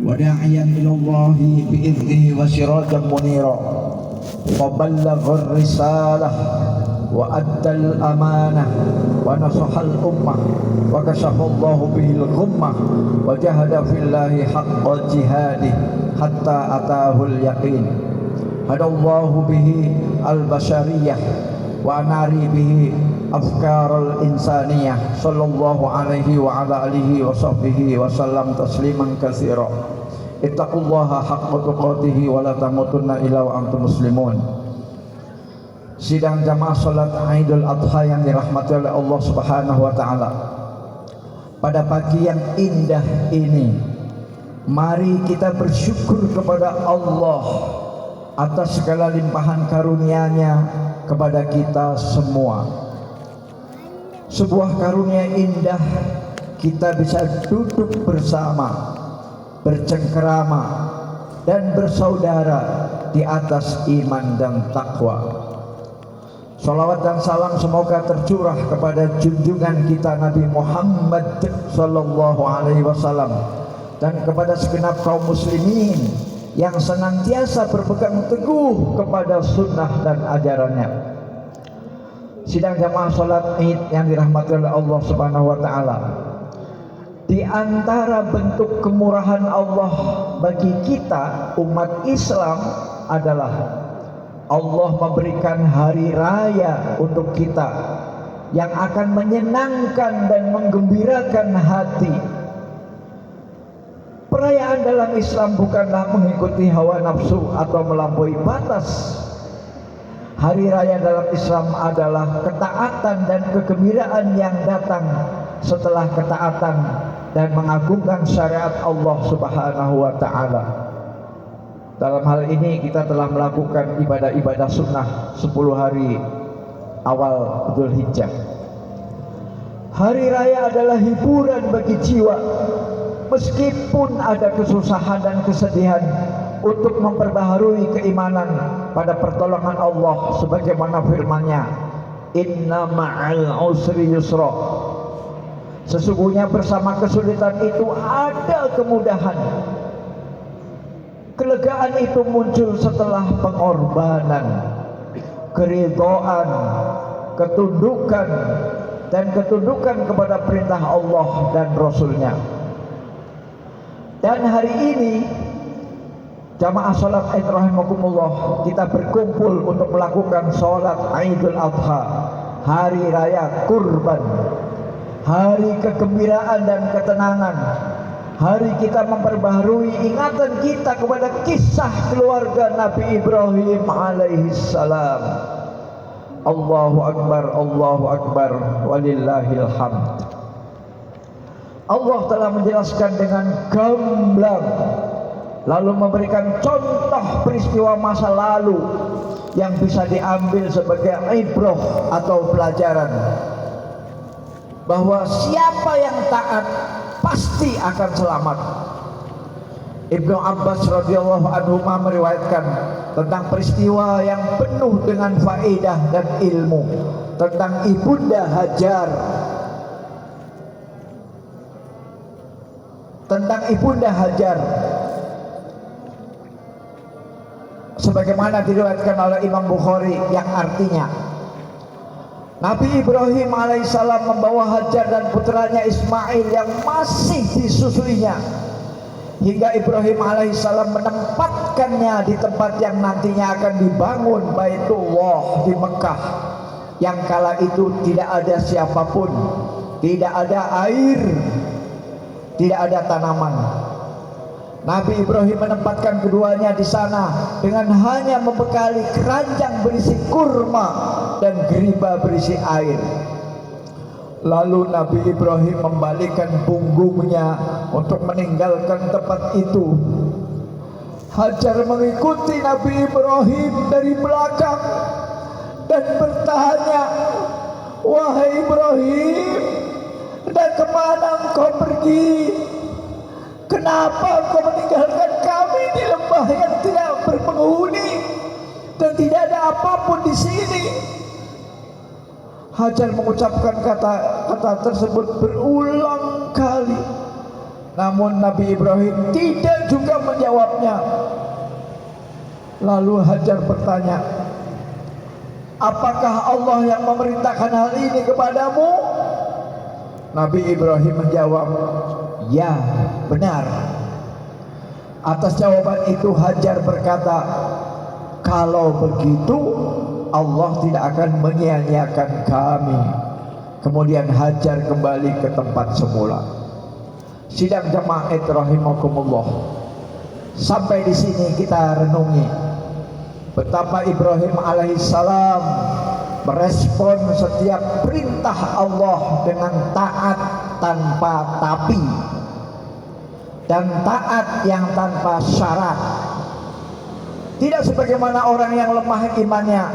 وداعيا إلى الله بإذنه وسراجا منيرا وبلغ الرسالة وأدى الأمانة ونصح الأمة وكشف الله به الغمة وجاهد في الله حق جهاده حتى أتاه اليقين هدى الله به البشرية وأناري به أفكار الإنسانية صلى الله عليه وعلى آله وصحبه وسلم تسليما كثيرا اتقوا الله حق تقاته ولا تموتن إلا وأنتم مسلمون. Sidang jamaah salat Idul Adha yang dirahmati oleh Allah Subhanahu wa taala. Pada pagi yang indah ini, mari kita bersyukur kepada Allah atas segala limpahan karunia-Nya kepada kita semua. Sebuah karunia indah, kita bisa duduk bersama, bercengkerama dan bersaudara di atas iman dan takwa. Salawat dan salam semoga tercurah kepada junjungan kita Nabi Muhammad sallallahu alaihi wasallam dan kepada segenap kaum muslimin yang senantiasa berpegang teguh kepada sunnah dan ajarannya. Sidang jamaah salat Id yang dirahmati oleh Allah Subhanahu wa taala. Di antara bentuk kemurahan Allah bagi kita umat Islam adalah Allah memberikan hari raya untuk kita yang akan menyenangkan dan menggembirakan hati. Perayaan dalam Islam bukanlah mengikuti hawa nafsu atau melampaui batas. Hari raya dalam Islam adalah ketaatan dan kegembiraan yang datang setelah ketaatan dan mengagungkan syariat Allah Subhanahu wa taala. Dalam hal ini kita telah melakukan ibadah-ibadah sunnah 10 hari awal Dzulhijjah. Hari raya adalah hiburan bagi jiwa, meskipun ada kesusahan dan kesedihan, untuk memperbaharui keimanan pada pertolongan Allah sebagaimana firman-Nya, Inna ma'al usri yusra. Sesungguhnya bersama kesulitan itu ada kemudahan. Kelegaan itu muncul setelah pengorbanan, keridhaan, ketundukan kepada perintah Allah dan Rasul-Nya. Dan hari ini jamaah salat Id rahimakumullah, kita berkumpul untuk melakukan salat Idul Adha, hari raya kurban, hari kegembiraan dan ketenangan. Hari kita memperbaharui ingatan kita kepada kisah keluarga Nabi Ibrahim alaihissalam. Allahu Akbar, walillahil hamd. Allah telah menjelaskan dengan gamblang, lalu memberikan contoh peristiwa masa lalu yang bisa diambil sebagai ibrah atau pelajaran, bahwa siapa yang taat pasti akan selamat. Ibnu Abbas radhiyallahu anhu meriwayatkan tentang peristiwa yang penuh dengan faedah dan ilmu tentang Ibunda Hajar. Sebagaimana diriwayatkan oleh Imam Bukhari, yang artinya Nabi Ibrahim alaihissalam membawa Hajar dan putranya Ismail yang masih disusuinya, hingga Ibrahim alaihissalam menempatkannya di tempat yang nantinya akan dibangun Baitullah di Mekah, yang kala itu tidak ada siapapun, tidak ada air, tidak ada tanaman. Nabi Ibrahim menempatkan keduanya di sana dengan hanya membekali keranjang berisi kurma dan geriba berisi air. Lalu Nabi Ibrahim membalikkan punggungnya untuk meninggalkan tempat itu. Hajar mengikuti Nabi Ibrahim dari belakang dan bertanya, "Wahai Ibrahim, dan kemana engkau pergi? Kenapa engkau meninggalkan kami di lembah yang tidak berpenghuni dan tidak ada apapun di sini?" Hajar mengucapkan kata-kata tersebut berulang kali. Namun Nabi Ibrahim tidak juga menjawabnya. Lalu Hajar bertanya, apakah Allah yang memerintahkan hal ini kepadamu? Nabi Ibrahim menjawab, ya, benar. Atas jawaban itu Hajar berkata, kalau begitu Allah tidak akan menyia-nyiakan kami. Kemudian Hajar kembali ke tempat semula. Sidang jemaat rahimakumullah. Sampai di sini kita renungi betapa Ibrahim alaihissalam merespon setiap perintah Allah dengan taat tanpa tapi dan taat yang tanpa syarat. Tidak sebagaimana orang yang lemah imannya,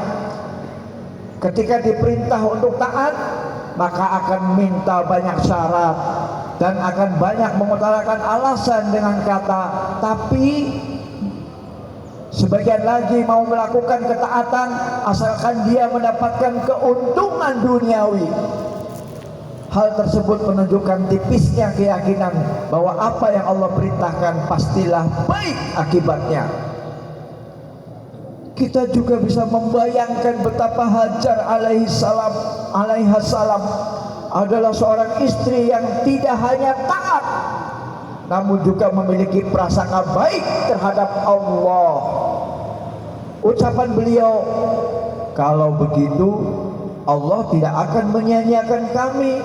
ketika diperintah untuk taat maka akan minta banyak syarat dan akan banyak mengutarakan alasan dengan kata tapi. Sebagian lagi mau melakukan ketaatan asalkan dia mendapatkan keuntungan duniawi. Hal tersebut menunjukkan tipisnya keyakinan bahwa apa yang Allah perintahkan pastilah baik akibatnya. Kita juga bisa membayangkan betapa Hajar alaihissalam adalah seorang istri yang tidak hanya taat, namun juga memiliki prasangka baik terhadap Allah. Ucapan beliau, kalau begitu Allah tidak akan menyia-nyiakan kami,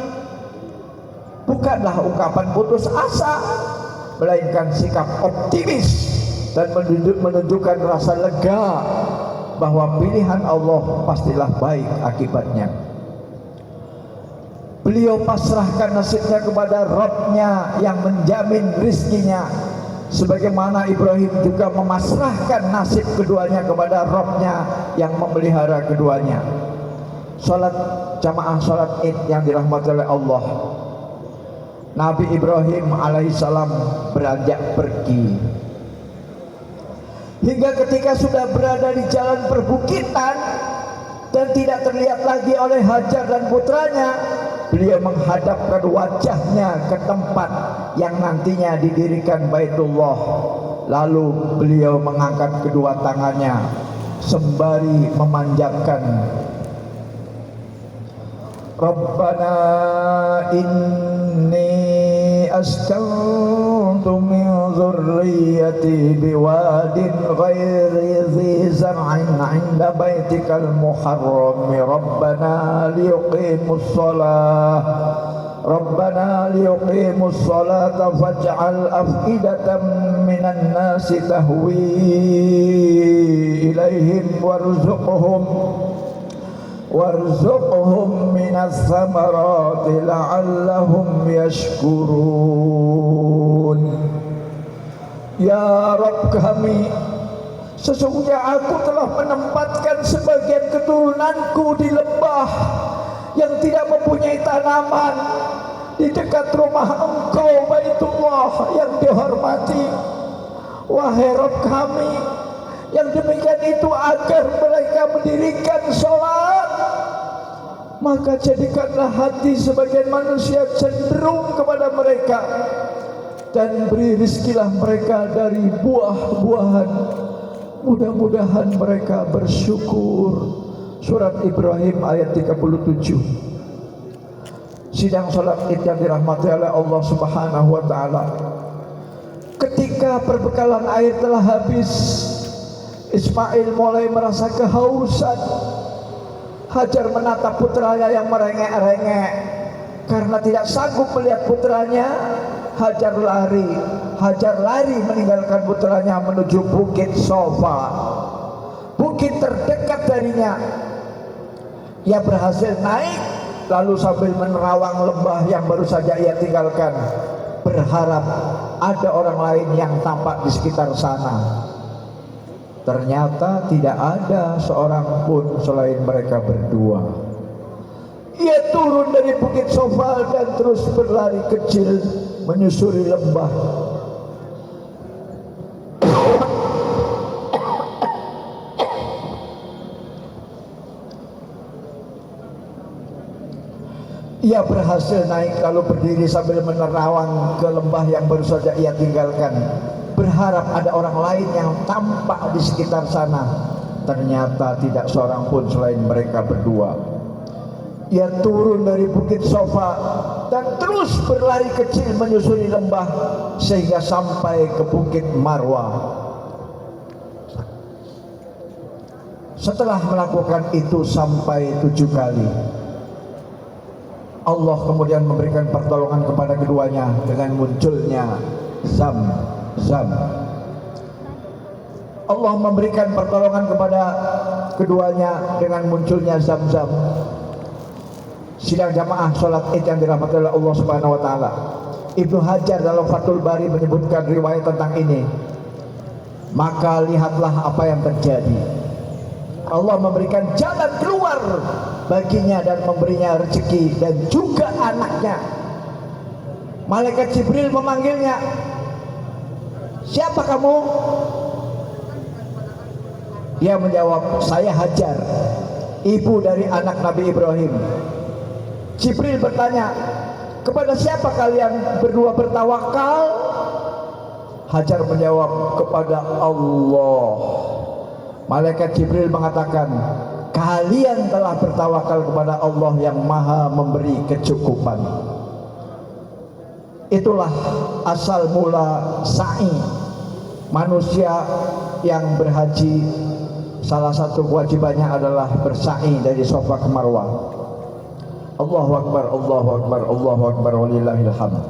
bukanlah ungkapan putus asa, melainkan sikap optimis dan menunjukkan rasa lega bahwa pilihan Allah pastilah baik akibatnya. Beliau pasrahkan nasibnya kepada Rabb-Nya yang menjamin rizkinya, sebagaimana Ibrahim juga memasrahkan nasib keduanya kepada Rabb-Nya yang memelihara keduanya. Salat jamaah salat Id yang dirahmati oleh Allah, Nabi Ibrahim alaihissalam beranjak pergi. Hingga ketika sudah berada di jalan perbukitan dan tidak terlihat lagi oleh Hajar dan putranya, beliau menghadapkan wajahnya ke tempat yang nantinya didirikan Baitullah. Lalu beliau mengangkat kedua tangannya sembari memanjatkan, Rabbana inni askantu min dzurriyyati biwadin ghairi dzi zar'in 'inda baitikal muharram rabbana liyuqimus salata faj'al af'idatan minan nasi tahwi ilaihim warzuqhum minas samarati la'allahum yashkurun. Ya Rabb kami, sesungguhnya aku telah menempatkan sebagian keturunanku di lembah yang tidak mempunyai tanaman di dekat rumah Engkau Baitullah yang dihormati. Wahai Rabb kami, yang demikian itu agar mereka mendirikan sholat, maka jadikanlah hati sebagian manusia cenderung kepada mereka dan beri rizkilah mereka dari buah-buahan. Mudah-mudahan mereka bersyukur. Surat Ibrahim ayat 37. Sidang salat Id yang dirahmati oleh Allah Subhanahu wa taala. Ketika perbekalan air telah habis, Ismail mulai merasa kehausan. Hajar menatap putranya yang merengek-rengek. Karena tidak sanggup melihat putranya, Hajar lari meninggalkan putranya menuju Bukit Sofa, bukit terdekat darinya. Ia berhasil naik, lalu sambil menerawang lembah yang baru saja ia tinggalkan, berharap ada orang lain yang tampak di sekitar sana. Ternyata tidak ada seorang pun selain mereka berdua. Ia turun dari Bukit Sofa dan terus berlari kecil menyusuri lembah. Ia berhasil naik lalu berdiri sambil menerawang ke lembah yang baru saja ia tinggalkan, berharap ada orang lain yang tampak di sekitar sana. Ternyata tidak seorang pun selain mereka berdua. Ia turun dari bukit Sofa dan terus berlari kecil menyusuri lembah sehingga sampai ke bukit Marwah. Setelah melakukan itu sampai 7 kali, Allah kemudian memberikan pertolongan kepada keduanya dengan munculnya Zam-Zam. Allah memberikan pertolongan kepada keduanya dengan munculnya Zam-Zam. Sidang jamaah sholat Id yang dirahmati oleh Allah Subhanahu wa taala. Ibnu Hajar dalam Fathul Bari menyebutkan riwayat tentang ini. Maka lihatlah apa yang terjadi. Allah memberikan jalan keluar baginya dan memberinya rezeki dan juga anaknya. Malaikat Jibril memanggilnya, "Siapa kamu?" Dia menjawab, "Saya Hajar, ibu dari anak Nabi Ibrahim." Jibril bertanya, "Kepada siapa kalian berdua bertawakal?" Hajar menjawab, "Kepada Allah." Malaikat Jibril mengatakan, "Kalian telah bertawakal kepada Allah yang maha memberi kecukupan." Itulah asal mula sa'i. Manusia yang berhaji, salah satu kewajibannya adalah bersa'i dari Sofa ke Marwah. Allahu Akbar, Allahu Akbar, Allahu Akbar, walillahil hamd.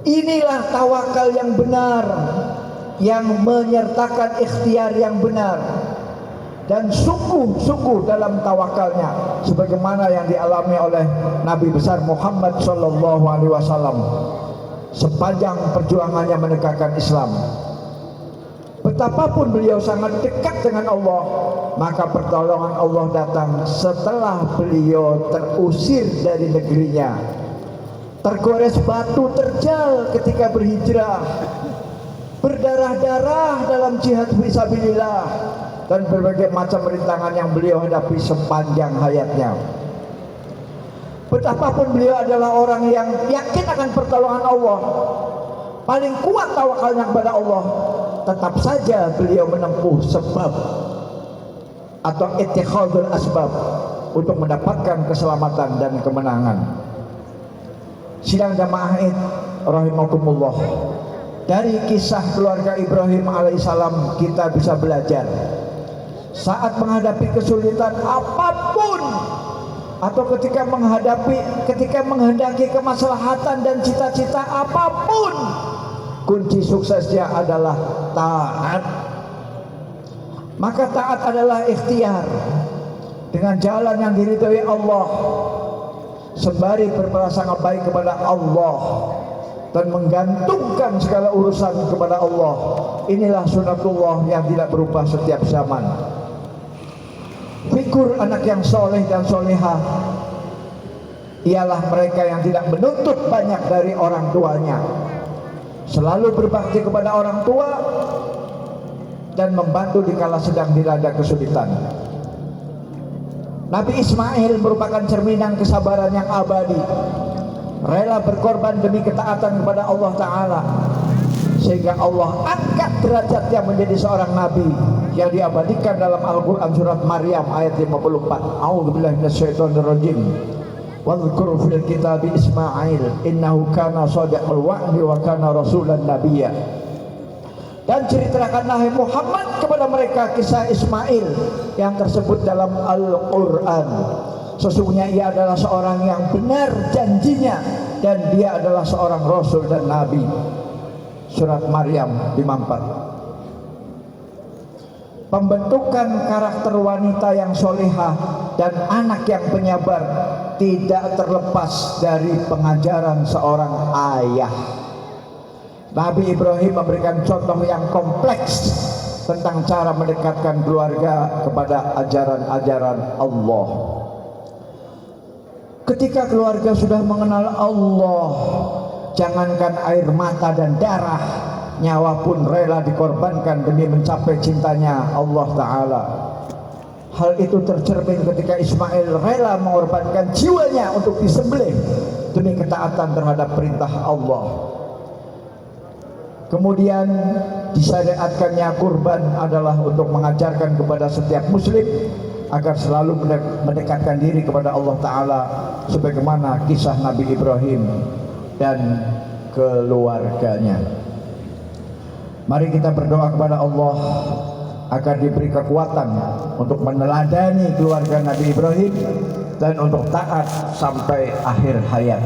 Inilah tawakal yang benar, yang menyertakan ikhtiar yang benar dan sungguh-sungguh dalam tawakalnya, sebagaimana yang dialami oleh Nabi besar Muhammad sallallahu alaihi wasallam sepanjang perjuangannya menegakkan Islam. Betapapun beliau sangat dekat dengan Allah, maka pertolongan Allah datang setelah beliau terusir dari negerinya, tergores batu terjal ketika berhijrah, berdarah-darah dalam jihad fisabilillah, dan berbagai macam rintangan yang beliau hadapi sepanjang hayatnya. Betapapun beliau adalah orang yang yakin akan pertolongan Allah, paling kuat tawakalnya kepada Allah, tetap saja beliau menempuh sebab atau ittikhadul asbab untuk mendapatkan keselamatan dan kemenangan. Sidang jamaah Id rahimakumullah, dari kisah keluarga Ibrahim alaihissalam kita bisa belajar saat menghadapi kesulitan apapun atau ketika menghendaki kemaslahatan dan cita-cita apapun, kunci suksesnya adalah taat. Maka taat adalah ikhtiar dengan jalan yang diridhoi Allah, sembari berprasangka baik kepada Allah dan menggantungkan segala urusan kepada Allah. Inilah sunatullah yang tidak berubah setiap zaman. Figur anak yang soleh dan solehah ialah mereka yang tidak menuntut banyak dari orang tuanya, selalu berbakti kepada orang tua dan membantu dikala sedang dilanda kesulitan. Nabi Ismail merupakan cerminan kesabaran yang abadi, rela berkorban demi ketaatan kepada Allah Ta'ala, sehingga Allah angkat derajatnya menjadi seorang nabi yang diabadikan dalam Al-Quran surat Maryam ayat 54. A'udzubillahi minasyaitonirrajim. Wadhkur fil kitab Ismail innahu kana shadiqal wa'di wa kana rasulan nabiyya. Dan ceritakanlah Muhammad kepada mereka kisah Ismail yang tersebut dalam Al-Quran. Sesungguhnya ia adalah seorang yang benar janjinya dan dia adalah seorang rasul dan nabi. Surat Maryam 54. Pembentukan karakter wanita yang solehah dan anak yang penyabar tidak terlepas dari pengajaran seorang ayah. Nabi Ibrahim memberikan contoh yang kompleks tentang cara mendekatkan keluarga kepada ajaran-ajaran Allah. Ketika keluarga sudah mengenal Allah, jangankan air mata dan darah, nyawa pun rela dikorbankan demi mencapai cintanya Allah Ta'ala. Hal itu tercermin ketika Ismail rela mengorbankan jiwanya untuk disembelih demi ketaatan terhadap perintah Allah. Kemudian disyariatkannya kurban adalah untuk mengajarkan kepada setiap muslim agar selalu mendekatkan diri kepada Allah Ta'ala, sebagaimana kisah Nabi Ibrahim dan keluarganya. Mari kita berdoa kepada Allah agar diberi kekuatan untuk meneladani keluarga Nabi Ibrahim dan untuk taat sampai akhir hayat.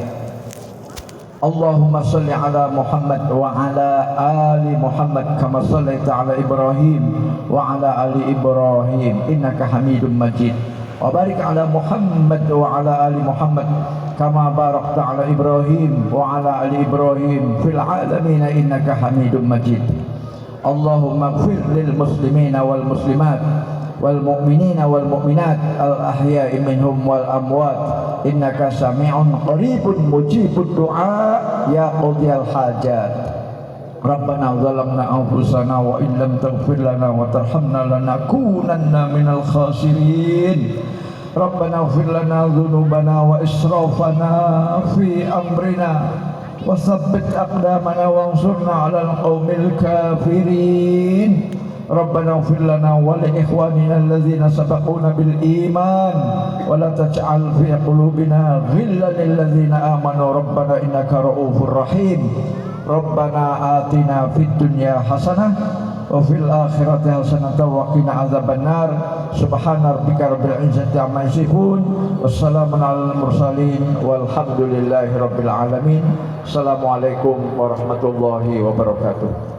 Allahumma salli ala Muhammad wa ala ali Muhammad kama sallaita ala Ibrahim wa ala ali Ibrahim innaka Hamidum Majid. Wa barik ala Muhammad wa ala ali Muhammad kama barakta ala Ibrahim wa ala ali Ibrahim fil alamin innaka Hamidum Majid. Allahumma ighfir lil muslimina wal muslimat wal mu'minina wal mu'minat al ahya'i minhum wal amwat innaka sami'un qaribun mujibud du'a ya qadiyal hajat. Rabbana zalamna anfusana wa illam taghfir lana wa tarhamna lanakunanna minal khasirin. Rabbana ighfir lana dhunubana wa israfana fi amrina wa tsabbit aqdamana wansurna 'alal qaumil kafirin. Rabbana ighfir lana wa li ikhwanina alladzina sabaquna bil iman wa la taj'al fi qulubina ghillan lil ladzina amanu rabbana innaka ra'ufur rahim. Rabbana atina fid dunya hasanah wa fil akhirati hasanah wa qina adzabannar. Subhana rabbika rabbil izzati amma yasifun. Wassalamun alal mursalin walhamdulillahi rabbil alamin. Assalamualaikum warahmatullahi wabarakatuh.